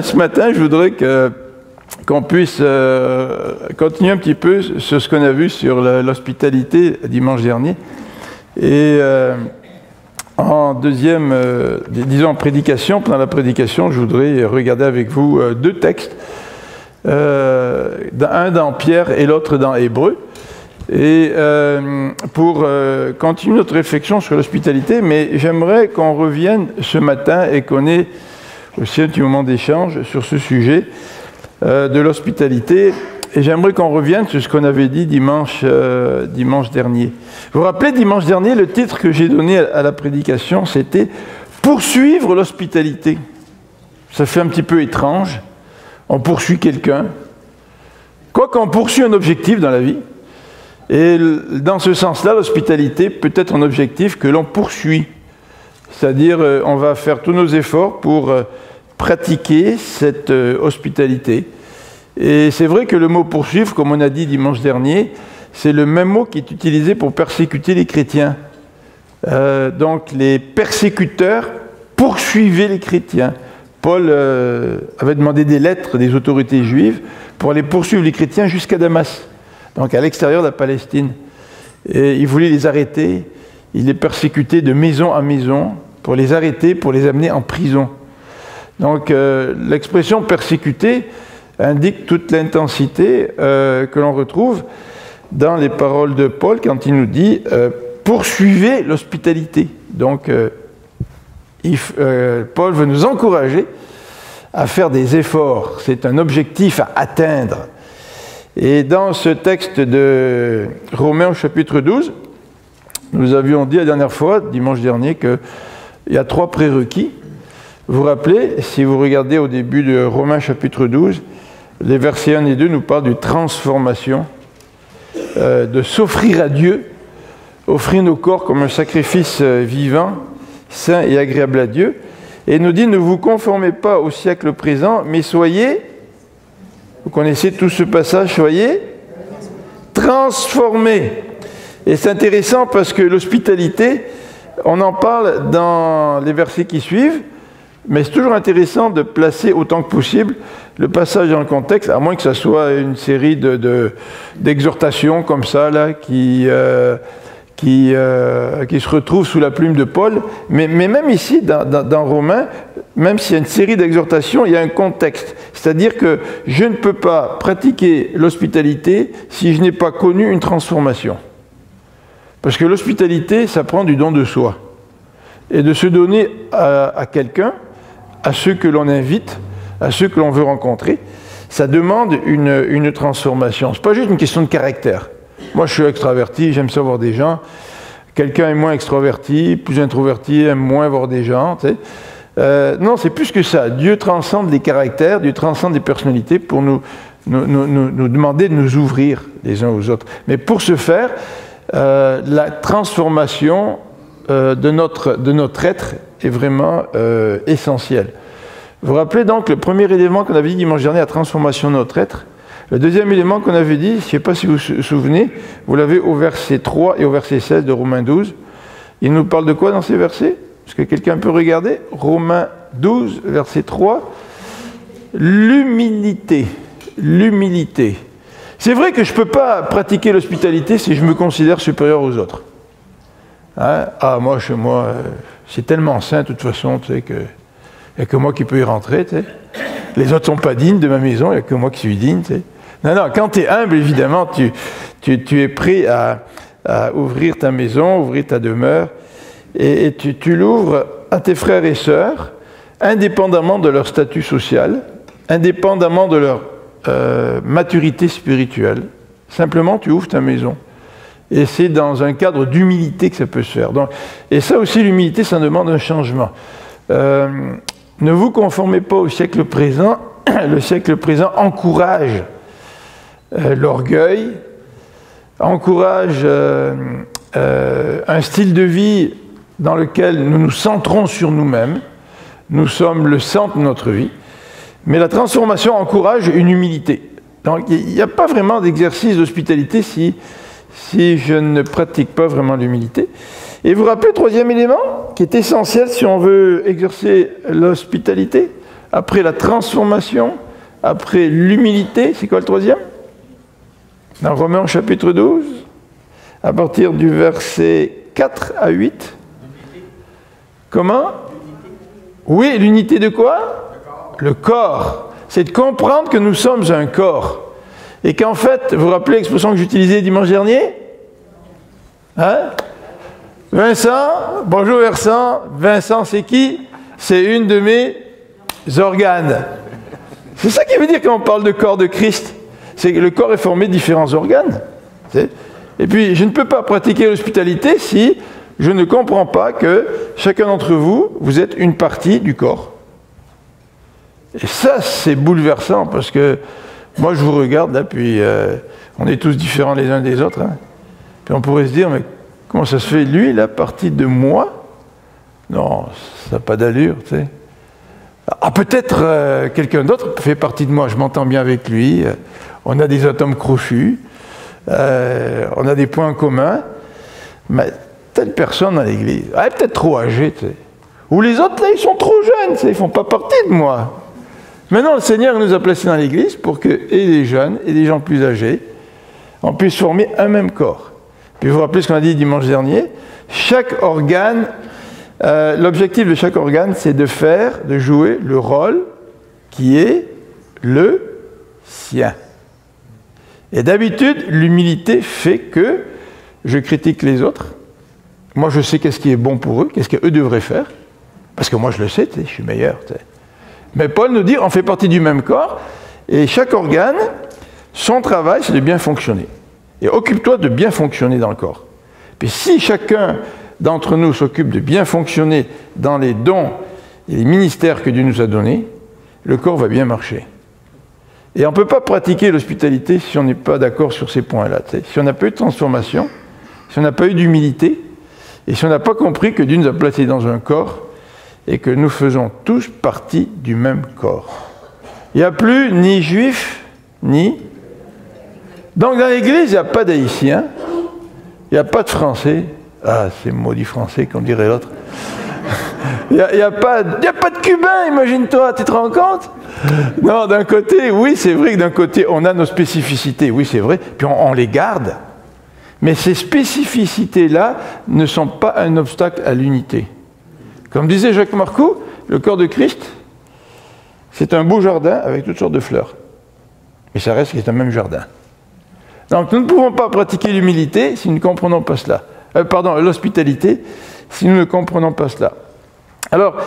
ce matin, je voudrais qu'on puisse continuer un petit peu sur ce qu'on a vu sur l'hospitalité dimanche dernier. Et en deuxième, disons en prédication, pendant la prédication, je voudrais regarder avec vous deux textes, un dans Pierre et l'autre dans Hébreux, et pour continuer notre réflexion sur l'hospitalité, mais j'aimerais qu'on revienne ce matin et qu'on ait aussi un petit moment d'échange sur ce sujet de l'hospitalité, et j'aimerais qu'on revienne sur ce qu'on avait dit dimanche dernier. Vous vous rappelez, dimanche dernier, le titre que j'ai donné à la prédication, c'était « Poursuivre l'hospitalité ». Ça fait un petit peu étrange. On poursuit quelqu'un. Quoi qu'on poursuit un objectif dans la vie. Et dans ce sens-là, l'hospitalité peut être un objectif que l'on poursuit. C'est-à-dire, on va faire tous nos efforts pour pratiquer cette hospitalité. Et c'est vrai que le mot « poursuivre », comme on a dit dimanche dernier, c'est le même mot qui est utilisé pour persécuter les chrétiens. Donc, les persécuteurs poursuivaient les chrétiens. Paul avait demandé des lettres des autorités juives pour aller poursuivre les chrétiens jusqu'à Damas, donc à l'extérieur de la Palestine. Et il voulait les arrêter, il les persécutait de maison à maison pour les arrêter, pour les amener en prison. Donc l'expression « persécuter » indique toute l'intensité que l'on retrouve dans les paroles de Paul quand il nous dit « poursuivez l'hospitalité ». Donc Paul veut nous encourager à faire des efforts. C'est un objectif à atteindre. Et dans ce texte de Romains au chapitre 12, nous avions dit la dernière fois, dimanche dernier, qu'il y a 3 prérequis. Vous vous rappelez, si vous regardez au début de Romains chapitre 12, les versets 1 et 2 nous parlent de transformation, de s'offrir à Dieu, offrir nos corps comme un sacrifice vivant, saint et agréable à Dieu. Et il nous dit, ne vous conformez pas au siècle présent, mais soyez, vous connaissez tout ce passage, soyez transformés. Et c'est intéressant parce que l'hospitalité, on en parle dans les versets qui suivent, mais c'est toujours intéressant de placer autant que possible le passage dans le contexte, à moins que ce soit une série d'exhortations comme ça, là, qui se retrouvent sous la plume de Paul. Mais même ici, dans Romains, même s'il y a une série d'exhortations, il y a un contexte. C'est-à-dire que je ne peux pas pratiquer l'hospitalité si je n'ai pas connu une transformation. Parce que l'hospitalité, ça prend du don de soi. Et de se donner à quelqu'un, à ceux que l'on invite, à ceux que l'on veut rencontrer, ça demande une transformation. Ce n'est pas juste une question de caractère. Moi, je suis extraverti, j'aime ça voir des gens. Quelqu'un est moins extraverti, plus introverti, aime moins voir des gens. Tu sais. Non, c'est plus que ça. Dieu transcende les caractères, Dieu transcende les personnalités pour nous demander de nous ouvrir les uns aux autres. Mais pour ce faire, la transformation de notre être est vraiment essentielle. Vous vous rappelez donc le premier élément qu'on avait dit dimanche dernier, la transformation de notre être. Le deuxième élément qu'on avait dit, je ne sais pas si vous vous souvenez, vous l'avez au verset 3 et au verset 16 de Romains 12. Il nous parle de quoi dans ces versets? Est-ce que quelqu'un peut regarder? Romains 12, verset 3. L'humilité. L'humilité. C'est vrai que je ne peux pas pratiquer l'hospitalité si je me considère supérieur aux autres. Hein? Ah, moi, chez moi, c'est tellement sain, de toute façon, tu sais, que il n'y a que moi qui peux y rentrer, tu sais. Les autres ne sont pas dignes de ma maison, il n'y a que moi qui suis digne, tu sais. Non, non, quand tu es humble, évidemment, tu es prêt à ouvrir ta maison, ouvrir ta demeure, et tu l'ouvres à tes frères et sœurs, indépendamment de leur statut social, indépendamment de leur maturité spirituelle. Simplement, tu ouvres ta maison. Et c'est dans un cadre d'humilité que ça peut se faire. Donc, et ça aussi, l'humilité, ça demande un changement. Ne vous conformez pas au siècle présent. Le siècle présent encourage l'orgueil, encourage un style de vie dans lequel nous nous centrons sur nous-mêmes. Nous sommes le centre de notre vie. Mais la transformation encourage une humilité. Donc, il n'y a pas vraiment d'exercice d'hospitalité si je ne pratique pas vraiment l'humilité. Et vous vous rappelez le troisième élément, qui est essentiel si on veut exercer l'hospitalité? après la transformation, après l'humilité, c'est quoi le troisième? Dans Romains chapitre 12, à partir du verset 4 à 8. Comment? Oui, l'unité de quoi? Le corps. C'est de comprendre que nous sommes un corps. Et qu'en fait, vous vous rappelez l'expression que j'utilisais dimanche dernier? Hein? Vincent, bonjour Vincent. Vincent, c'est qui? C'est une de mes organes. C'est ça qui veut dire quand on parle de corps de Christ. C'est que le corps est formé de différents organes. Et puis, je ne peux pas pratiquer l'hospitalité si je ne comprends pas que chacun d'entre vous, vous êtes une partie du corps. Et ça, c'est bouleversant parce que moi, je vous regarde là, puis on est tous différents les uns des autres. Hein. Puis on pourrait se dire, mais comment ça se fait? Lui, il a partie de moi? Non, ça n'a pas d'allure, tu sais. Ah, peut-être quelqu'un d'autre fait partie de moi, je m'entends bien avec lui, on a des atomes crochus, on a des points communs, mais telle personne dans l'église, elle est peut-être trop âgée, tu sais. Ou les autres, là, ils sont trop jeunes, tu sais, ils ne font pas partie de moi. Maintenant, le Seigneur nous a placés dans l'église pour que, et les jeunes, et les gens plus âgés, on puisse former un même corps. Puis vous vous rappelez ce qu'on a dit dimanche dernier, chaque organe, l'objectif de chaque organe, c'est de jouer le rôle qui est le sien. Et d'habitude, l'humilité fait que je critique les autres. Moi, je sais qu'est-ce qui est bon pour eux, qu'est-ce qu'eux devraient faire. Parce que moi, je le sais, je suis meilleur. Mais Paul nous dit, on fait partie du même corps, et chaque organe, son travail, c'est de bien fonctionner. Et occupe-toi de bien fonctionner dans le corps. Puis si chacun d'entre nous s'occupe de bien fonctionner dans les dons et les ministères que Dieu nous a donnés, le corps va bien marcher. Et on ne peut pas pratiquer l'hospitalité si on n'est pas d'accord sur ces points-là. Si on n'a pas eu de transformation, si on n'a pas eu d'humilité, et si on n'a pas compris que Dieu nous a placés dans un corps, et que nous faisons tous partie du même corps. Il n'y a plus ni juifs, ni... Donc dans l'Église, il n'y a pas d'Haïtiens, il n'y a pas de Français. Ah, c'est maudit Français, comme dirait l'autre. Il n'y a pas de Cubains, imagine-toi, tu te rends compte? Non, d'un côté, oui, c'est vrai que d'un côté, on a nos spécificités, oui, c'est vrai, puis on les garde. Mais ces spécificités-là ne sont pas un obstacle à l'unité. Comme disait Jacques Marcoux, le corps de Christ, c'est un beau jardin avec toutes sortes de fleurs. Mais ça reste que c'est un même jardin. Donc nous ne pouvons pas pratiquer l'humilité si nous ne comprenons pas cela. L'hospitalité, si nous ne comprenons pas cela. Alors,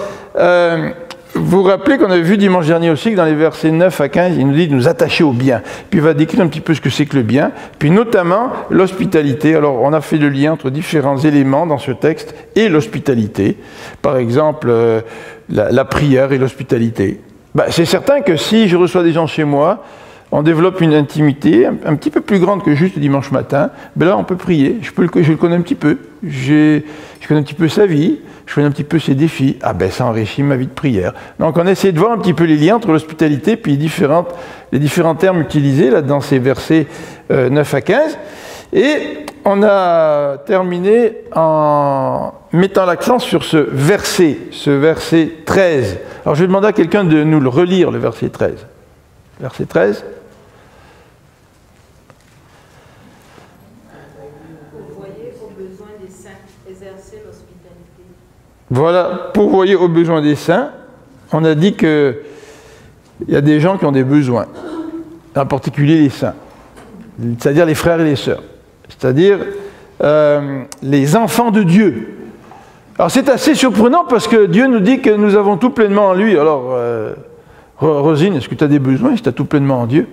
vous vous rappelez qu'on avait vu dimanche dernier aussi que dans les versets 9 à 15, il nous dit de nous attacher au bien. Puis il va décrire un petit peu ce que c'est que le bien, puis notamment l'hospitalité. Alors on a fait le lien entre différents éléments dans ce texte et l'hospitalité. Par exemple, la prière et l'hospitalité. C'est certain que si je reçois des gens chez moi, on développe une intimité un petit peu plus grande que juste le dimanche matin. Là, on peut prier. Je le connais un petit peu. Je connais un petit peu sa vie. Je connais un petit peu ses défis. Ça enrichit ma vie de prière. Donc, on essaie de voir un petit peu les liens entre l'hospitalité et puis les différents termes utilisés là, dans ces versets 9 à 15. Et on a terminé en mettant l'accent sur ce verset 13. Alors, je vais demander à quelqu'un de nous le relire, le verset 13. Verset 13. Pourvoyez aux besoins des saints, exercez l'hospitalité. Voilà, pourvoyez aux besoins des saints. On a dit qu'il y a des gens qui ont des besoins, en particulier les saints, c'est-à-dire les frères et les sœurs, c'est-à-dire les enfants de Dieu. Alors c'est assez surprenant parce que Dieu nous dit que nous avons tout pleinement en lui. Alors, Rosine, est-ce que tu as des besoins si tu as tout pleinement en Dieu?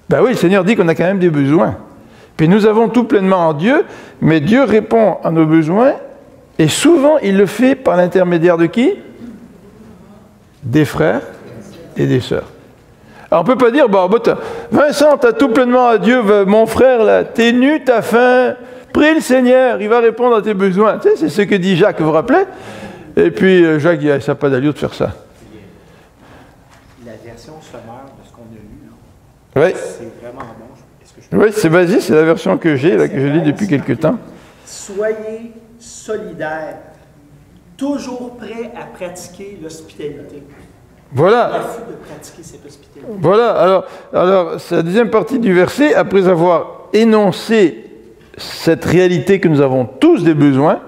Ben oui, le Seigneur dit qu'on a quand même des besoins. Puis nous avons tout pleinement en Dieu, mais Dieu répond à nos besoins, et souvent il le fait par l'intermédiaire de qui? Des frères et des sœurs. Alors on ne peut pas dire, Vincent, tu as tout pleinement à Dieu, mon frère, là, t'es nu, t'as faim, prie le Seigneur, il va répondre à tes besoins. Tu sais, c'est ce que dit Jacques, vous vous rappelez? Et puis Jacques dit, ça n'a pas d'allure de faire ça. La version sommaire de ce qu'on a lu, oui. C'est vraiment bon. Oui, vas-y, c'est la version que j'ai, là, que je lis depuis quelque temps. Soyez solidaires, toujours prêts à pratiquer l'hospitalité. Voilà. refus de pratiquer cette hospitalité. Voilà, alors c'est la deuxième partie du verset, après avoir énoncé cette réalité que nous avons tous des besoins,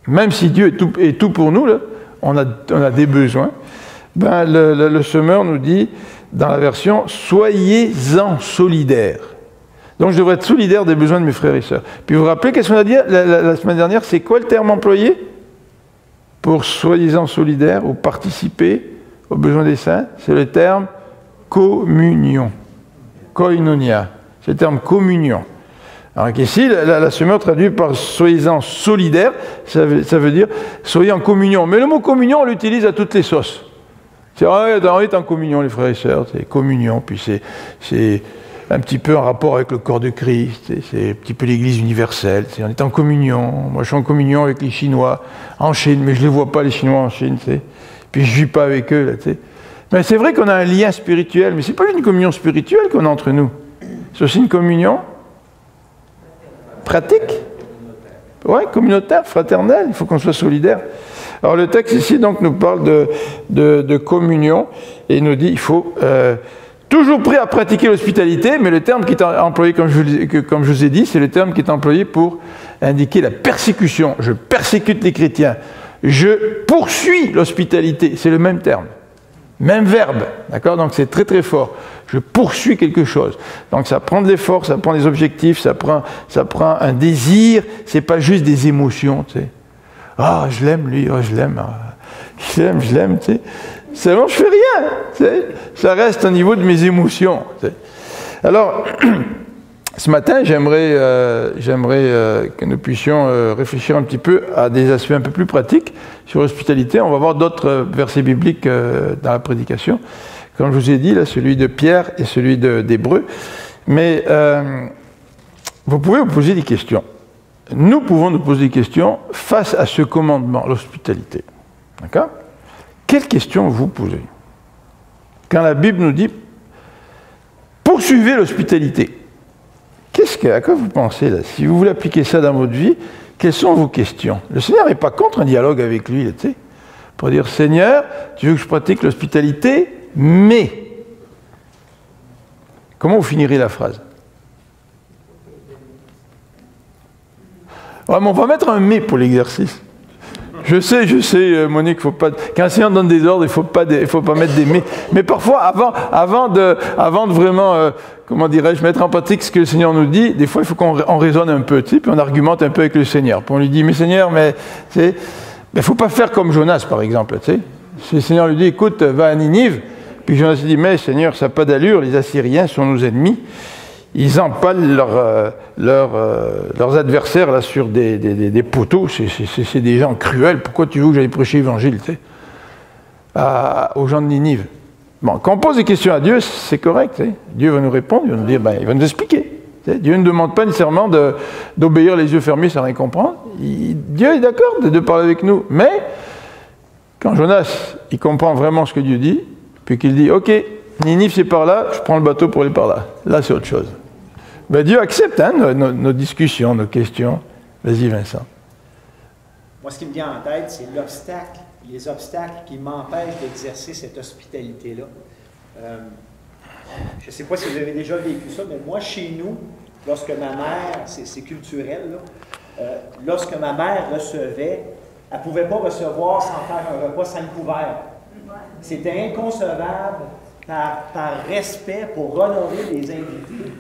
même si Dieu est tout pour nous, là, on a des besoins, ben, le semeur nous dit, dans la version, soyez-en solidaires. Donc je devrais être solidaire des besoins de mes frères et sœurs. Puis vous vous rappelez, qu'est-ce qu'on a dit la semaine dernière, c'est quoi le terme employé pour soyez-en solidaires ou participer aux besoins des saints? C'est le terme communion. Koinonia. C'est le terme communion. Alors qu'ici, la semeur traduit par soyez-en solidaires, ça veut dire soyez en communion. Mais le mot communion, on l'utilise à toutes les sauces. C'est on est en communion, les frères et sœurs, c'est communion, puis c'est un petit peu en rapport avec le corps de Christ, c'est un petit peu l'Église universelle, on est en communion. Moi je suis en communion avec les Chinois en Chine, mais je ne les vois pas les Chinois en Chine, puis je ne vis pas avec eux. Là, mais c'est vrai qu'on a un lien spirituel, mais ce n'est pas une communion spirituelle qu'on a entre nous, c'est aussi une communion pratique, communautaire, fraternelle, il faut qu'on soit solidaire. Alors le texte ici donc nous parle de communion et il nous dit il faut toujours prêt à pratiquer l'hospitalité, mais le terme qui est employé, comme je vous ai dit, c'est le terme qui est employé pour indiquer la persécution. Je persécute les chrétiens. Je poursuis l'hospitalité. C'est le même terme. Même verbe. D'accord? Donc c'est très très fort. Je poursuis quelque chose. Donc ça prend de l'effort, ça prend des objectifs, ça prend un désir. C'est pas juste des émotions, tu sais. Ah, je l'aime lui, oh, je l'aime, tu sais. Seulement, je fais rien, tu sais. Ça reste au niveau de mes émotions. Tu sais. Alors, ce matin, j'aimerais que nous puissions réfléchir un petit peu à des aspects un peu plus pratiques sur l'hospitalité. On va voir d'autres versets bibliques dans la prédication. Comme je vous ai dit, là, celui de Pierre et celui d'Hébreux. Mais vous pouvez vous poser des questions. Nous pouvons nous poser des questions face à ce commandement, l'hospitalité. D'accord? Quelles questions vous posez? Quand la Bible nous dit « poursuivez l'hospitalité », à quoi vous pensez là? Si vous voulez appliquer ça dans votre vie, quelles sont vos questions? Le Seigneur n'est pas contre un dialogue avec lui, tu sais, pour dire « Seigneur, tu veux que je pratique l'hospitalité, mais… » Comment vous finirez la phrase? Ouais, mais on va mettre un « mais » pour l'exercice. Je sais, Monique, faut pas. Quand un Seigneur donne des ordres, il faut pas mettre des mais. Mais parfois, avant de vraiment, comment dirais-je, mettre en pratique ce que le Seigneur nous dit, des fois, il faut qu'on raisonne un peu, tu sais, puis on argumente un peu avec le Seigneur. Puis on lui dit, mais Seigneur, mais tu sais, il faut pas faire comme Jonas, par exemple, tu sais. Si le Seigneur lui dit, écoute, va à Ninive, puis Jonas lui dit, mais Seigneur, ça n'a pas d'allure, les Assyriens sont nos ennemis. Ils empalent leurs adversaires là, sur des poteaux. C'est des gens cruels. Pourquoi tu veux que j'aille prêcher l'évangile, tu sais, aux gens de Ninive? Bon, quand on pose des questions à Dieu, c'est correct. Tu sais. Dieu va nous répondre, il va nous dire, il va nous expliquer. Tu sais. Dieu ne demande pas nécessairement d'obéir les yeux fermés sans rien comprendre. Dieu est d'accord de parler avec nous. Mais quand Jonas, il comprend vraiment ce que Dieu dit, puis qu'il dit, ok, Ninive c'est par là, je prends le bateau pour aller par là. Là c'est autre chose. Ben, Dieu accepte nos discussions, nos questions. Vas-y Vincent. Moi ce qui me vient en tête, c'est les obstacles qui m'empêchent d'exercer cette hospitalité-là. Je ne sais pas si vous avez déjà vécu ça, mais moi chez nous, lorsque ma mère, c'est culturel, là, lorsque ma mère recevait, elle ne pouvait pas recevoir sans faire un repas sans couvert. C'était inconcevable. Par respect, pour honorer les invités,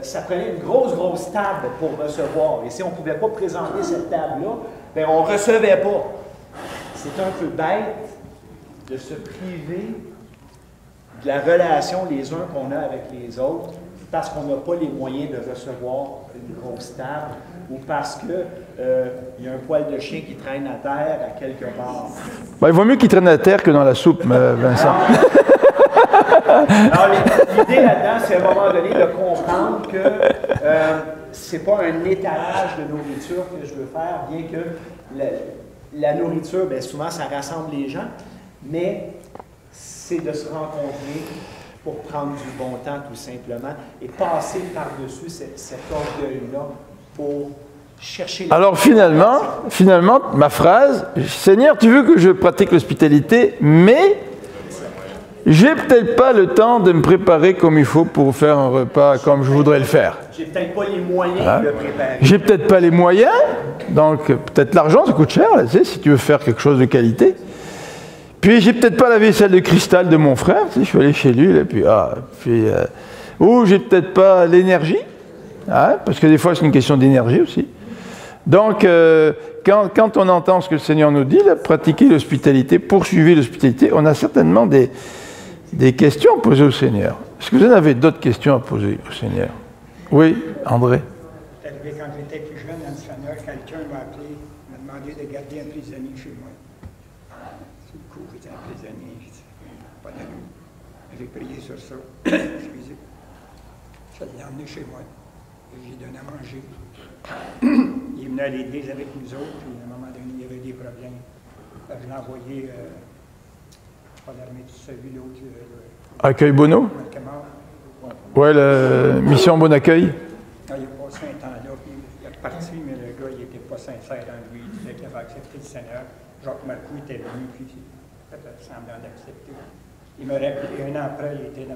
ça prenait une grosse table pour recevoir. Et si on ne pouvait pas présenter cette table-là, bien, on ne recevait pas. C'est un peu bête de se priver de la relation les uns qu'on a avec les autres parce qu'on n'a pas les moyens de recevoir une grosse table ou parce qu'il y a un poil de chien qui traîne à terre à quelque part. Ben, il vaut mieux qu'il traîne à terre que dans la soupe, Vincent. Alors, l'idée là-dedans, c'est à un moment donné de comprendre que ce n'est pas un étalage de nourriture que je veux faire, bien que la nourriture, bien, souvent, ça rassemble les gens, mais c'est de se rencontrer pour prendre du bon temps, tout simplement, et passer par-dessus cet orgueil-là pour chercher... Alors, finalement, ma phrase, Seigneur, tu veux que je pratique l'hospitalité, mais... j'ai peut-être pas le temps de me préparer comme il faut pour faire un repas comme je voudrais le faire. J'ai peut-être pas les moyens de le préparer. J'ai peut-être pas les moyens, donc peut-être l'argent, ça coûte cher, là, tu sais, si tu veux faire quelque chose de qualité. Puis j'ai peut-être pas la vaisselle de cristal de mon frère, tu sais, je suis allé chez lui, là, ou j'ai peut-être pas l'énergie, hein, parce que des fois c'est une question d'énergie aussi. Donc, quand on entend ce que le Seigneur nous dit, là, pratiquer l'hospitalité, poursuivre l'hospitalité, on a certainement des questions à poser au Seigneur. Est-ce que vous en avez d'autres questions à poser au Seigneur? Oui, André. C'est arrivé quand j'étais plus jeune dans le Seigneur, quelqu'un m'a appelé, m'a demandé de garder un prisonnier chez moi. Sur le coup, j'étais un prisonnier, je dis, pas d'allure. J'ai prié sur ça. Excusez. Je l'ai emmené chez moi. J'ai donné à manger. Il venait à l'église avec nous autres, puis à un moment donné, il y avait des problèmes. Je l'ai envoyé, pas l'armée du salut, l'autre. Accueil Bono? Oui, la mission Bon Accueil. Ah, il a passé un temps là, puis il est parti, mais le gars, il n'était pas sincère en lui. Il disait qu'il avait accepté le Seigneur. Jacques Marcoux était venu, puis il a fait semblant d'accepter. Il me rappelé, un an après, il était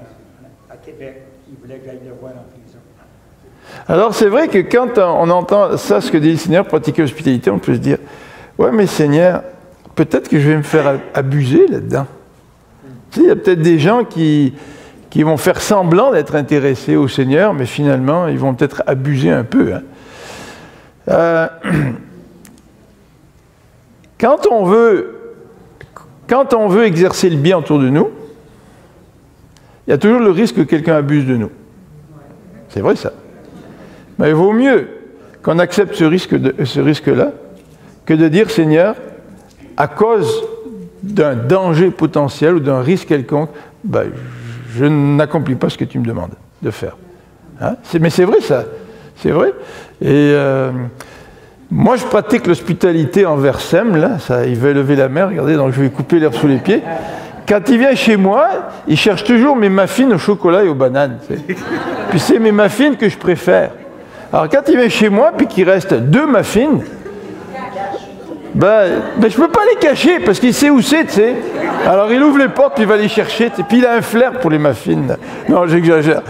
à Québec. Il voulait que j'aille le voir en prison. Alors c'est vrai que quand on entend ça, ce que dit le Seigneur, pratiquer l'hospitalité, on peut se dire, ouais mais Seigneur, peut-être que je vais me faire abuser là-dedans. Tu sais, il y a peut-être des gens qui vont faire semblant d'être intéressés au Seigneur, mais finalement, ils vont peut-être abuser un peu. Hein. Quand on veut exercer le bien autour de nous, il y a toujours le risque que quelqu'un abuse de nous. C'est vrai ça. Mais il vaut mieux qu'on accepte ce risque-là que de dire, Seigneur, à cause d'un danger potentiel ou d'un risque quelconque, ben, je n'accomplis pas ce que tu me demandes de faire. Hein? Mais c'est vrai ça. C'est vrai. Et moi, je pratique l'hospitalité envers Sem, là. Ça, il veut lever la mer, regardez, donc je vais couper l'herbe sous les pieds. Quand il vient chez moi, il cherche toujours mes muffins au chocolat et aux bananes. Puis c'est mes muffins que je préfère. Alors quand il vient chez moi, puis qu'il reste 2 muffins, ben je ne peux pas les cacher, parce qu'il sait où c'est, tu sais. Alors il ouvre les portes, puis il va les chercher, puis il a un flair pour les muffins. Non, j'exagère.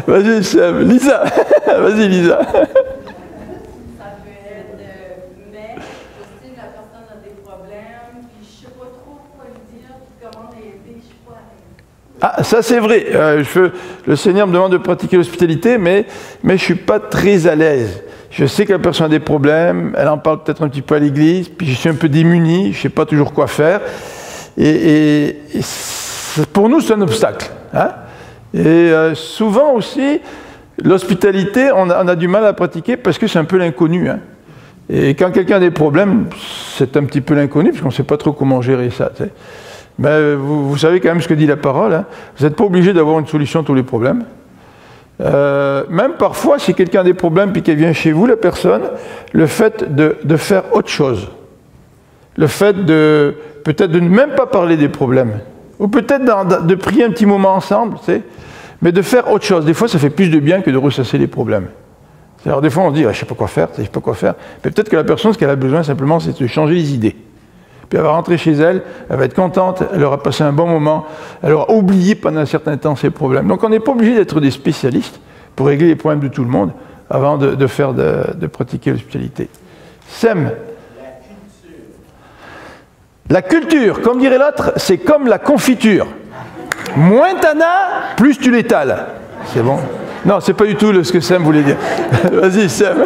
Vas-y, Sam. Lisa. Vas-y, Lisa. Ah, ça c'est vrai. Le Seigneur me demande de pratiquer l'hospitalité, mais je ne suis pas très à l'aise. Je sais que la personne a des problèmes, elle en parle peut-être un petit peu à l'église, puis je suis un peu démuni, je ne sais pas toujours quoi faire. Et pour nous, c'est un obstacle. Hein? Et souvent aussi, l'hospitalité, on a du mal à pratiquer parce que c'est un peu l'inconnu. Hein? Et quand quelqu'un a des problèmes, c'est un petit peu l'inconnu, parce qu'on ne sait pas trop comment gérer ça. Tu sais. Mais vous savez quand même ce que dit la parole. Hein. Vous n'êtes pas obligé d'avoir une solution à tous les problèmes. Même parfois, si quelqu'un a des problèmes et qu'elle vient chez vous, la personne, le fait de faire autre chose, le fait peut-être de ne même pas parler des problèmes, ou peut-être de prier un petit moment ensemble, tu sais, mais de faire autre chose. Des fois, ça fait plus de bien que de ressasser les problèmes. Alors des fois, on se dit, ah, je ne sais pas quoi faire, je ne sais pas quoi faire. Mais peut-être que la personne, ce qu'elle a besoin simplement, c'est de changer les idées. Puis elle va rentrer chez elle, elle va être contente, elle aura passé un bon moment, elle aura oublié pendant un certain temps ses problèmes. Donc on n'est pas obligé d'être des spécialistes pour régler les problèmes de tout le monde avant de pratiquer l'hospitalité. Sem. La culture, comme dirait l'autre, c'est comme la confiture. Moins t'en as, plus tu l'étales. C'est bon? Non, c'est pas du tout ce que Sem voulait dire. Vas-y, Sem.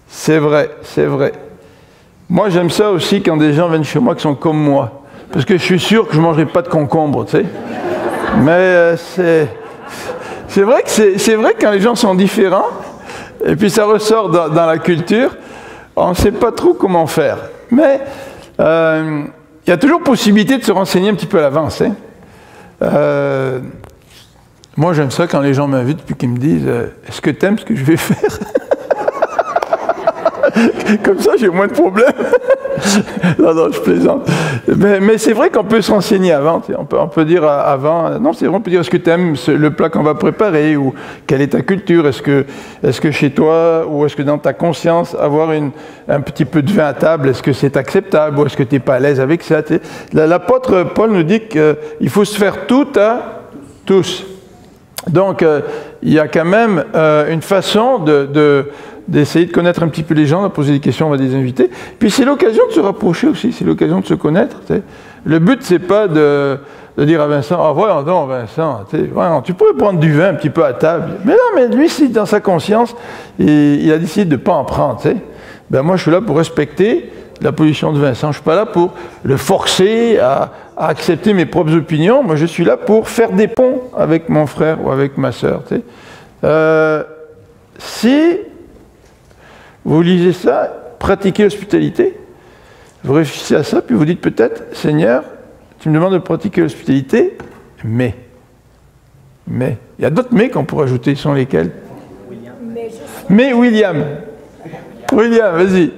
C'est vrai, c'est vrai. Moi, j'aime ça aussi quand des gens viennent chez moi qui sont comme moi. Parce que je suis sûr que je ne mangerai pas de concombre, tu sais. Mais c'est vrai que quand les gens sont différents, et puis ça ressort dans la culture, on ne sait pas trop comment faire. Mais il y a toujours possibilité de se renseigner un petit peu à l'avance. Hein. Moi, j'aime ça quand les gens m'invitent puis qu'ils me disent « Est-ce que tu aimes ce que je vais faire ?» Comme ça, j'ai moins de problèmes. Non, je plaisante. Mais c'est vrai qu'on peut se renseigner avant. On peut dire avant, non, c'est vrai, on peut dire est-ce que tu aimes le plat qu'on va préparer ou quelle est ta culture, est-ce que chez toi ou est-ce que dans ta conscience, avoir un petit peu de vin à table, est-ce que c'est acceptable ou est-ce que tu n'es pas à l'aise avec ça? L'apôtre Paul nous dit qu'il faut se faire tout à tous. Donc, il y a quand même une façon d'essayer de connaître un petit peu les gens, de poser des questions, on va les inviter. Puis c'est l'occasion de se rapprocher aussi, c'est l'occasion de se connaître. T'sais. Le but, c'est pas de dire à Vincent, ah voyons donc Vincent, voyons, tu pourrais prendre du vin un petit peu à table. Mais non, mais lui, si dans sa conscience, il a décidé de ne pas en prendre. Ben moi, je suis là pour respecter la position de Vincent. Je ne suis pas là pour le forcer à accepter mes propres opinions. Moi, je suis là pour faire des ponts avec mon frère ou avec ma sœur. Si vous lisez ça, pratiquez l'hospitalité, vous réfléchissez à ça, puis vous dites peut-être, Seigneur, tu me demandes de pratiquer l'hospitalité, mais. Il y a d'autres mais qu'on pourrait ajouter, sont lesquels? Mais William. William, vas-y.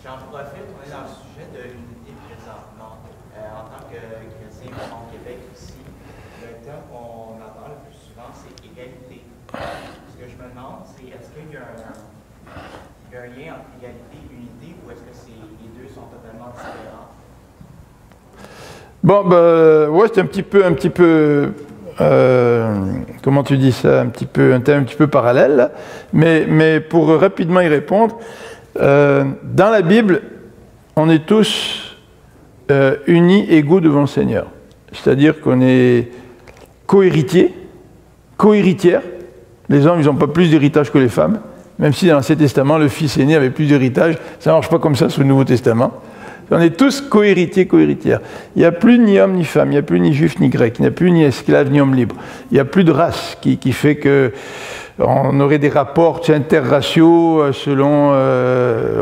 J'en profite, on est dans le sujet de l'unité présentement. En tant que chrétien au Québec ici, le terme qu'on entend le plus souvent, c'est égalité. Ce que je me demande, c'est est-ce qu'il y a un lien entre égalité et unité ou est-ce que les deux sont totalement différents? Bon, ouais, c'est un petit peu comment tu dis ça, un thème un petit peu parallèle, là. Mais pour rapidement y répondre, dans la Bible, on est tous unis, égaux devant le Seigneur. C'est-à-dire qu'on est co-héritiers, co-héritières. Les hommes, ils n'ont pas plus d'héritage que les femmes, même si dans l'Ancien Testament, le fils aîné avait plus d'héritage. Ça ne marche pas comme ça sous le Nouveau Testament. On est tous co-héritiers, co-héritières. Il n'y a plus ni homme ni femme, il n'y a plus ni juif ni grec, il n'y a plus ni esclave ni homme libre. Il n'y a plus de race qui fait qu'on aurait des rapports interraciaux selon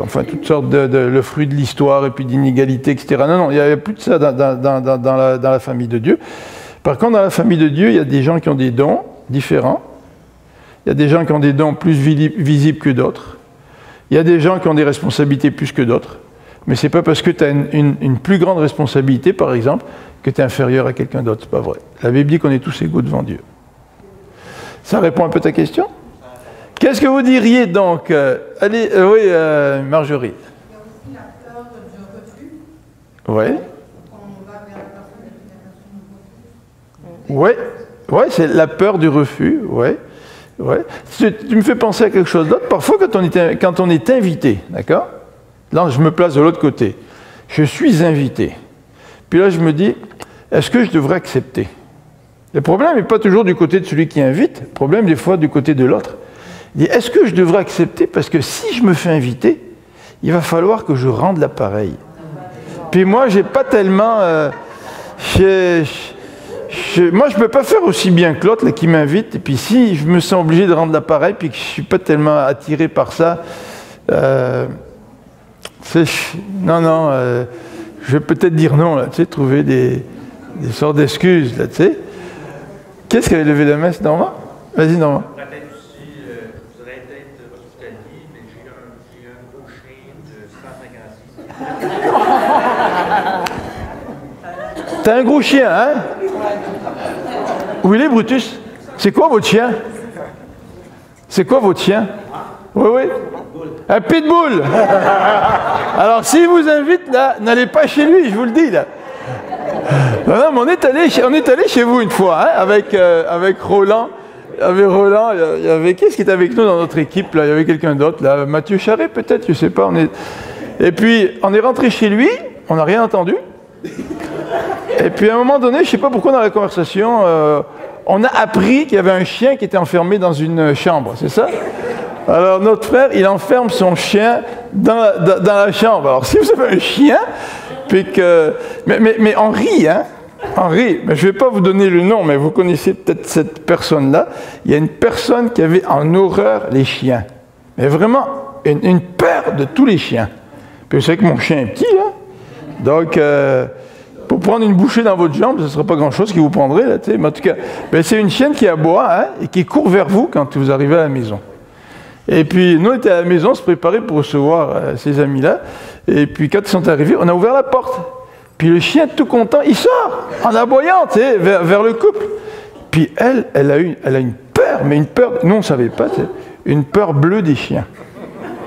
enfin toutes sortes le fruit de l'histoire et puis d'inégalités, etc. Non, il n'y a plus de ça dans la famille de Dieu. Par contre, dans la famille de Dieu, il y a des gens qui ont des dons différents. Il y a des gens qui ont des dons plus visibles que d'autres. Il y a des gens qui ont des responsabilités plus que d'autres. Mais ce n'est pas parce que tu as une plus grande responsabilité, par exemple, que tu es inférieur à quelqu'un d'autre. Ce n'est pas vrai. La Bible dit qu'on est tous égaux devant Dieu. Ça répond un peu à ta question? Qu'est-ce que vous diriez donc? Allez, oui, Marjorie. Il y a aussi la peur du refus. Oui. Quand on va vers la personne et que la personne nous refuse. Oui, ouais, c'est la peur du refus. Ouais. Ouais. Tu me fais penser à quelque chose d'autre. Parfois, quand on est invité, d'accord? Là, je me place de l'autre côté. Je suis invité. Puis là, je me dis, est-ce que je devrais accepter? Le problème n'est pas toujours du côté de celui qui invite. Le problème, des fois, du côté de l'autre. Il dit, est-ce que je devrais accepter? Parce que si je me fais inviter, il va falloir que je rende l'appareil. Puis moi, j'ai pas tellement... moi, je ne peux pas faire aussi bien que l'autre qui m'invite. Et puis si je me sens obligé de rendre l'appareil, puis que je ne suis pas tellement attiré par ça... non, je vais peut-être dire non, là, tu sais, trouver des sortes d'excuses, là, tu sais. Qu'est-ce qui avait levé la main, c'est Normand? Vas-y, Normand. Peut-être aussi, vous allez être hospitalier, mais j'ai un gros chien de 156. T'as un gros chien, hein? Où il est, Brutus? C'est quoi votre chien? C'est quoi votre chien? Oui. Un pitbull. Alors, s'il vous invite, là, n'allez pas chez lui, je vous le dis, là. Non, mais on est allé chez vous une fois, hein, avec Roland. Avec Roland, il y avait... Qui est-ce qui était avec nous dans notre équipe, là? Il y avait quelqu'un d'autre, là. Mathieu Charret, peut-être, je ne sais pas. Et puis, on est rentré chez lui, on n'a rien entendu. Et puis, à un moment donné, je ne sais pas pourquoi, dans la conversation, on a appris qu'il y avait un chien qui était enfermé dans une chambre, c'est ça? Alors, notre frère, il enferme son chien dans la chambre. Alors, si vous avez un chien, puis que... Mais on rit, hein? On rit. Mais je ne vais pas vous donner le nom, mais vous connaissez peut-être cette personne-là. Il y a une personne qui avait en horreur les chiens. Mais vraiment, une peur de tous les chiens. Puis vous savez que mon chien est petit, là. Donc, pour prendre une bouchée dans votre jambe, ce ne sera pas grand-chose qui vous prendrait, là, tu sais. Mais en tout cas, c'est une chienne qui aboie, hein, et qui court vers vous quand vous arrivez à la maison. Et puis, nous, on était à la maison, on se préparait pour recevoir ces amis-là. Et puis, quand ils sont arrivés, on a ouvert la porte. Puis le chien, tout content, il sort en aboyant, tu sais, vers le couple. Puis elle a une peur, mais une peur, nous on ne savait pas, une peur bleue des chiens.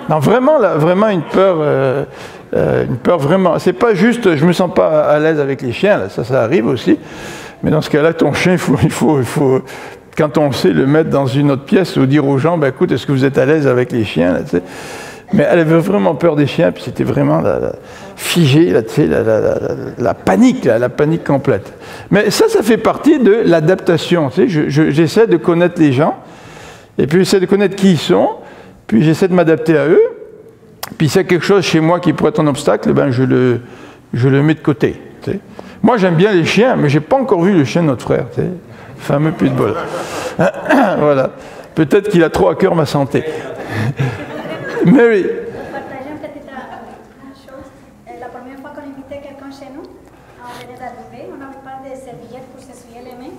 Non, vraiment, là, vraiment une peur vraiment. C'est pas juste, je me sens pas à l'aise avec les chiens, là, ça arrive aussi. Mais dans ce cas-là, ton chien, il faut, quand on sait, le mettre dans une autre pièce ou dire aux gens, ben écoute, est-ce que vous êtes à l'aise avec les chiens, là, tu sais. Mais elle avait vraiment peur des chiens, puis c'était vraiment figé, là, tu sais, la panique, la panique complète. Mais ça fait partie de l'adaptation. Tu sais, j'essaie de connaître les gens, et puis j'essaie de connaître qui ils sont, puis j'essaie de m'adapter à eux. Puis s'il y a quelque chose chez moi qui pourrait être un obstacle, ben je le mets de côté. Tu sais. Moi, j'aime bien les chiens, mais j'ai pas encore vu le chien de notre frère, tu sais, fameux pitbull. Voilà. Peut-être qu'il a trop à cœur ma santé. Mary. Partager une petite chose. La première fois qu'on invitait quelqu'un chez nous, on venait d'arriver, on avait pas de serviettes pour s'essuyer les mains.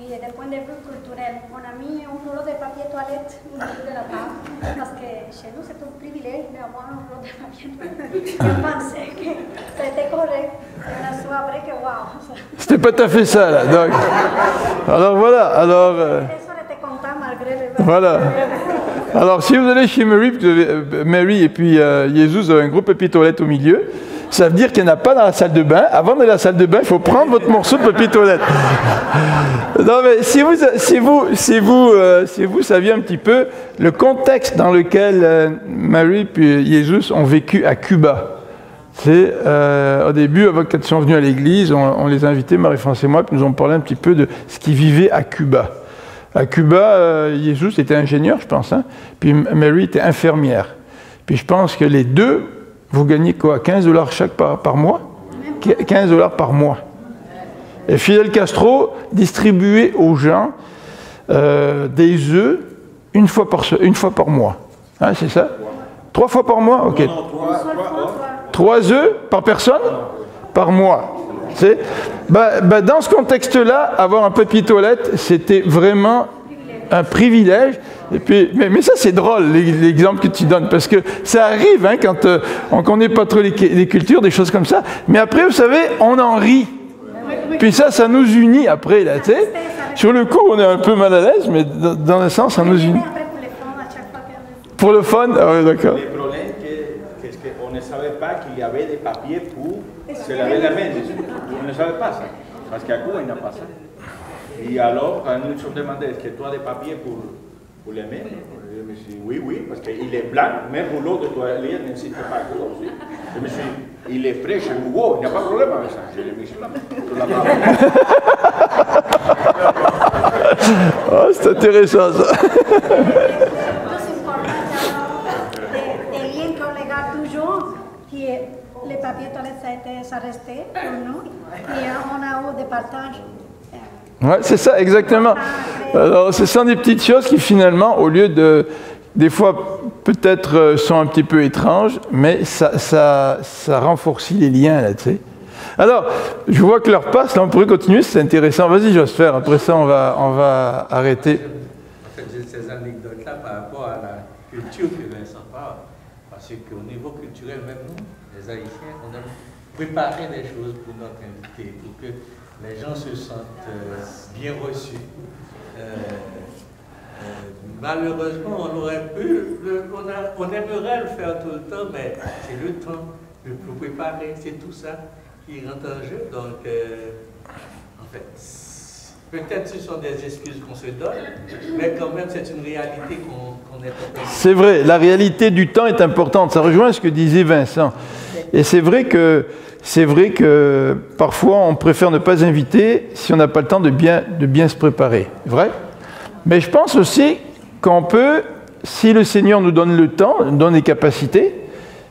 Et d'un point de vue culturel, on a mis un rouleau de papier toilette au milieu de la table, parce que chez nous c'est un privilège d'avoir un rouleau de papier toilette. Je pensais que c'était correct. Et on a su après que waouh. C'était pas tout à fait ça, là. Donc, alors voilà. Alors, voilà. Alors, si vous allez chez Mary et puis Jésus a un gros papier toilette au milieu, ça veut dire qu'il n'y en a pas dans la salle de bain. Avant d'aller à la salle de bain, il faut prendre votre morceau de papier toilette. Non, mais si vous saviez un petit peu le contexte dans lequel Mary et Jésus ont vécu à Cuba. C'est au début, quand ils sont venus à l'église, on les a invités, Marie-France et moi, puis nous ont parlé un petit peu de ce qu'ils vivaient à Cuba. À Cuba, Jésus était ingénieur, je pense, hein, puis Mary était infirmière. Puis je pense que les deux, vous gagnez quoi, 15 $ chaque par mois? 15 $ par mois. Et Fidel Castro distribuait aux gens des œufs une fois par mois. Hein, c'est ça? 3 fois par mois? Ok. 3 œufs par personne? Par mois. Dans ce contexte-là, avoir un papier toilette, c'était vraiment un privilège. Et puis, mais ça, c'est drôle, l'exemple que tu donnes, parce que ça arrive hein, quand on ne connaît pas trop les cultures, des choses comme ça. Mais après, vous savez, on en rit. Puis ça nous unit après, là, tu sais. Sur le coup, on est un peu mal à l'aise, mais dans le sens, ça nous unit. Pour le fun? Ah oui, d'accord. Le problème, c'est qu'on ne savait pas qu'il y avait des papiers pour se laver la main dessus. On ne savait pas ça, parce qu'à Cuba, il n'y a pas ça. Et alors, quand nous nous sommes demandé, est-ce que tu as des papiers pour les mains? Je me suis dit, oui, parce qu'il est blanc, même rouleau de toilette n'existe pas à Cuba aussi. Je me suis dit, il est frais chez Hugo, il n'y a pas de problème avec ça. Je l'ai mis sur la main. Oh, c'est intéressant ça. Des liens qu'on les garde toujours, puis les papiers toilettes, ça restait pour nous, et on a eu des partages. Ouais, c'est ça, exactement. Alors, ce sont des petites choses qui, finalement, au lieu de... Des fois, peut-être sont un petit peu étranges, mais ça renforce les liens, là, tu sais. Alors, je vois que l'heure passe, là, on pourrait continuer, c'est intéressant. Vas-y, Josper, après ça, on va arrêter. En fait, j'ai ces anecdotes-là par rapport à la culture que Vincent parle, parce qu'au niveau culturel, même nous, les Haïtiens, on a préparé des choses pour notre invité, pour que les gens se sentent bien reçus. Malheureusement, on aurait pu, on aimerait le faire tout le temps, mais c'est le temps de nous préparer, c'est tout ça qui rentre en jeu. Donc, en fait, peut-être ce sont des excuses qu'on se donne, mais quand même, c'est une réalité qu'on est en train de... C'est vrai, la réalité du temps est importante. Ça rejoint ce que disait Vincent. Et c'est vrai que parfois, on préfère ne pas inviter si on n'a pas le temps de bien se préparer. Vrai? Mais je pense aussi qu'on peut, si le Seigneur nous donne le temps, nous donne les capacités,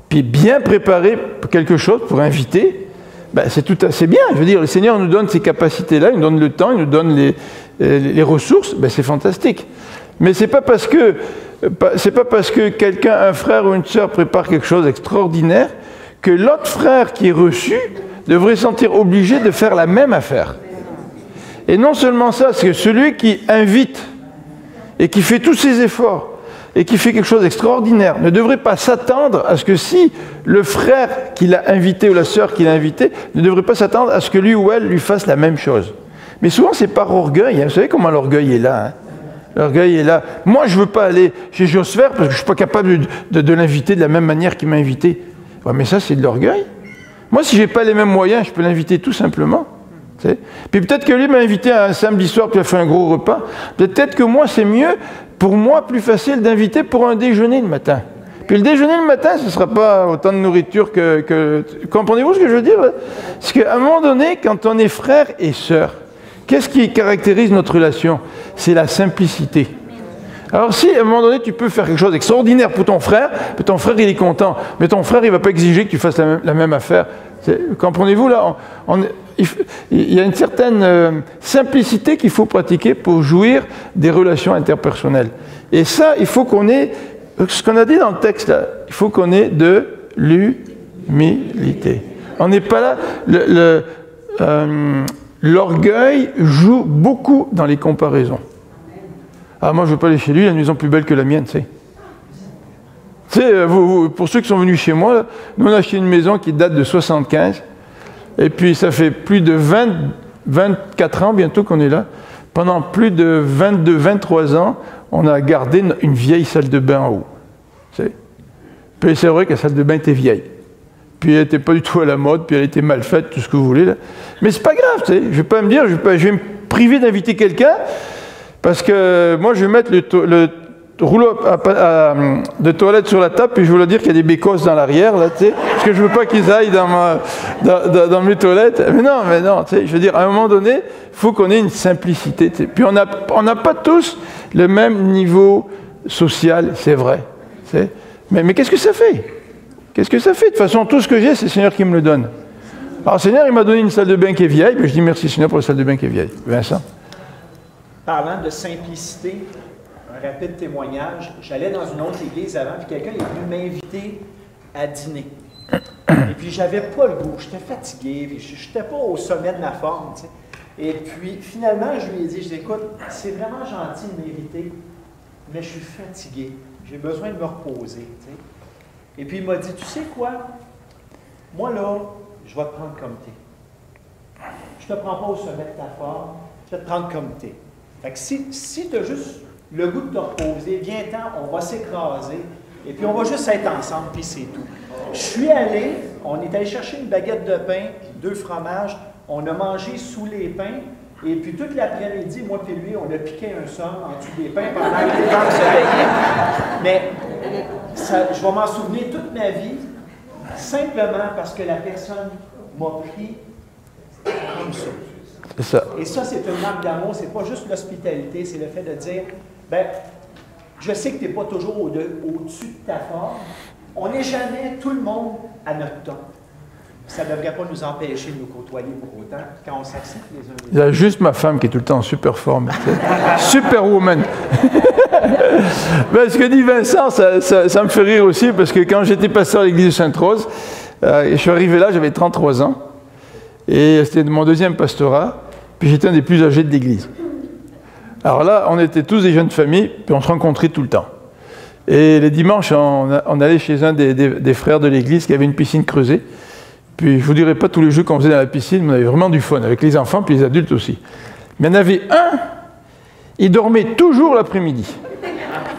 puis bien préparer quelque chose pour inviter, ben c'est bien. Je veux dire, le Seigneur nous donne ces capacités-là, il nous donne le temps, il nous donne les ressources, ben c'est fantastique. Mais c'est pas parce que quelqu'un, un frère ou une sœur prépare quelque chose d'extraordinaire, que l'autre frère qui est reçu devrait se sentir obligé de faire la même affaire. Et non seulement ça, c'est que celui qui invite et qui fait tous ses efforts, et qui fait quelque chose d'extraordinaire ne devrait pas s'attendre à ce que si le frère qui l'a invité ou la sœur qui l'a invité ne devrait pas s'attendre à ce que lui ou elle lui fasse la même chose. Mais souvent, c'est par orgueil. Hein. Vous savez comment l'orgueil est là, hein? L'orgueil est là. Moi, je ne veux pas aller chez Joseph parce que je ne suis pas capable de l'inviter de la même manière qu'il m'a invité. Ouais, mais ça, c'est de l'orgueil. Moi, si je n'ai pas les mêmes moyens, je peux l'inviter tout simplement. T'sais. Puis peut-être que lui m'a invité un samedi soir, puis il a fait un gros repas. Peut-être que moi, c'est mieux, pour moi, plus facile d'inviter pour un déjeuner le matin. Puis le déjeuner le matin, ce ne sera pas autant de nourriture que... Comprenez-vous ce que je veux dire là? Parce qu'à un moment donné, quand on est frère et sœur, qu'est-ce qui caractérise notre relation? C'est la simplicité. Alors si, à un moment donné, tu peux faire quelque chose d'extraordinaire pour ton frère il est content, mais ton frère, il ne va pas exiger que tu fasses la même affaire. Comprenez-vous, là, il y a une certaine simplicité qu'il faut pratiquer pour jouir des relations interpersonnelles. Et ça, il faut qu'on ait, ce qu'on a dit dans le texte, là, il faut qu'on ait de l'humilité. On n'est pas là... L'orgueil joue beaucoup dans les comparaisons. Ah, moi, je ne veux pas aller chez lui, il a une maison plus belle que la mienne, tu sais. Tu sais, pour ceux qui sont venus chez moi, là, nous, on a acheté une maison qui date de 75, et puis ça fait plus de 24 ans bientôt qu'on est là. Pendant plus de 22, 23 ans, on a gardé une vieille salle de bain en haut. Tu sais. Puis c'est vrai que la salle de bain était vieille. Puis elle n'était pas du tout à la mode, puis elle était mal faite, tout ce que vous voulez. Là. Mais c'est pas grave, tu sais. Je ne vais pas me dire, je vais me priver d'inviter quelqu'un, parce que moi, je vais mettre le rouleau de toilette sur la table, puis je vais leur dire qu'il y a des bécosses dans l'arrière, là, tu sais, parce que je ne veux pas qu'ils aillent dans mes toilettes. Mais non, tu sais, je veux dire, à un moment donné, il faut qu'on ait une simplicité. Tu sais. Puis on n'a pas tous le même niveau social, c'est vrai. Tu sais. Mais qu'est-ce que ça fait? Qu'est-ce que ça fait? De toute façon, tout ce que j'ai, c'est le Seigneur qui me le donne. Alors, le Seigneur, il m'a donné une salle de bain qui est vieille, puis je dis merci, Seigneur, pour la salle de bain qui est vieille. Vincent? Parlant de simplicité, un rapide témoignage, j'allais dans une autre église avant, puis quelqu'un est venu m'inviter à dîner. Et puis, j'avais pas le goût, j'étais fatigué, puis je n'étais pas au sommet de ma forme, tu sais. Et puis, finalement, je lui ai dit, écoute, c'est vraiment gentil de m'inviter, mais je suis fatigué, j'ai besoin de me reposer, tu sais. Et puis, il m'a dit, tu sais quoi, moi, là, je vais te prendre comme t'es. Je ne te prends pas au sommet de ta forme, je vais te prendre comme t'es. Fait que si tu as juste le goût de te reposer, viens-t'en, on va s'écraser, et puis on va juste être ensemble, puis c'est tout. Je suis allé, on est allé chercher une baguette de pain, 2 fromages, on a mangé sous les pains, et puis toute l'après-midi, moi et lui, on a piqué un somme en dessous des pains pendant que les gens se réveillent. Mais ça, je vais m'en souvenir toute ma vie, simplement parce que la personne m'a pris comme ça. C'est ça. Et ça, c'est une marque d'amour, c'est pas juste l'hospitalité, c'est le fait de dire, ben, je sais que tu n'es pas toujours au-dessus de ta forme, on n'est jamais tout le monde à notre temps. Ça ne devrait pas nous empêcher de nous côtoyer pour autant quand on s'accepte les uns les autres. Il y a juste ma femme qui est tout le temps en super forme. Superwoman. Ben, ce que dit Vincent, ça me fait rire aussi, parce que quand j'étais pasteur à l'église de Sainte-Rose, je suis arrivé là, j'avais 33 ans, et c'était mon 2e pastorat, puis j'étais un des plus âgés de l'église. Alors là, on était tous des jeunes familles, puis on se rencontrait tout le temps. Et les dimanches, on allait chez un des frères de l'église qui avait une piscine creusée. Puis je ne vous dirai pas tous les jeux qu'on faisait dans la piscine, mais on avait vraiment du fun, avec les enfants puis les adultes aussi. Mais il y en avait un, il dormait toujours l'après-midi.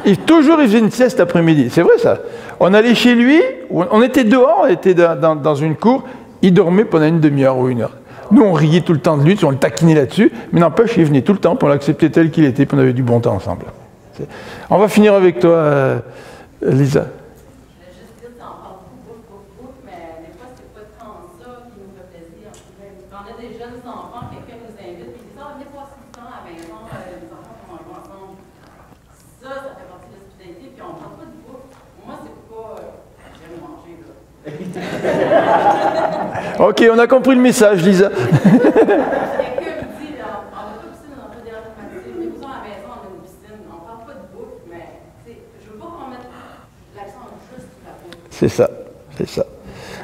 Il faisait une sieste l'après-midi. C'est vrai ça. On allait chez lui, on était dehors, on était dans une cour, il dormait pendant une demi-heure ou 1 heure. Nous, on riait tout le temps de lui, on le taquinait là-dessus, mais n'empêche, il venait tout le temps, puis on l'acceptait tel qu'il était, puis on avait du bon temps ensemble. On va finir avec toi, Lisa. Ok, on a compris le message, Lisa. C'est ça, c'est ça.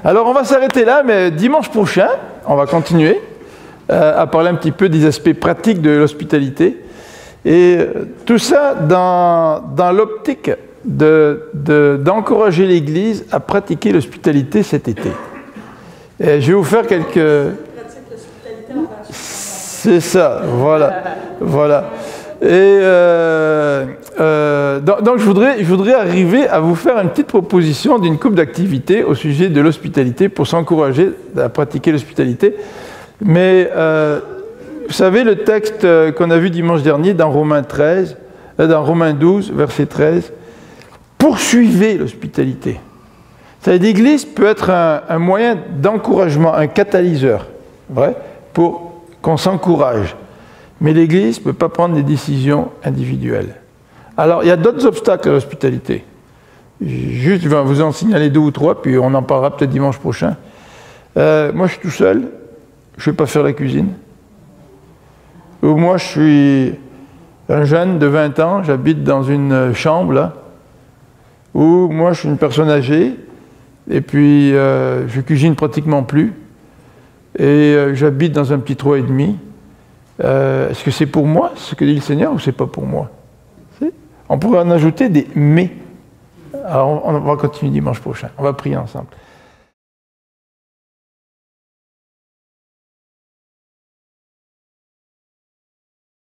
Alors on va s'arrêter là, mais dimanche prochain, on va continuer à parler un petit peu des aspects pratiques de l'hospitalité. Et tout ça dans l'optique d'encourager l'Église à pratiquer l'hospitalité cet été. Et je vais vous faire quelques... C'est ça, voilà. Voilà. Et donc je voudrais arriver à vous faire une petite proposition d'une couple d'activités au sujet de l'hospitalité pour s'encourager à pratiquer l'hospitalité. Mais vous savez, le texte qu'on a vu dimanche dernier dans Romains 12, verset 13, poursuivez l'hospitalité. L'Église peut être un moyen d'encouragement, un catalyseur, vrai, pour qu'on s'encourage. Mais l'Église ne peut pas prendre des décisions individuelles. Alors, il y a d'autres obstacles à l'hospitalité. Juste, je vais vous en signaler 2 ou 3, puis on en parlera peut-être dimanche prochain. Moi, je suis tout seul. Je ne vais pas faire la cuisine. Ou moi, je suis un jeune de 20 ans, j'habite dans une chambre, là. Ou moi, je suis une personne âgée, et puis je cuisine pratiquement plus. Et j'habite dans un petit 3,5. Est-ce que c'est pour moi, ce que dit le Seigneur, ou c'est pas pour moi? On pourrait en ajouter des « mais ». Alors, on va continuer dimanche prochain. On va prier ensemble.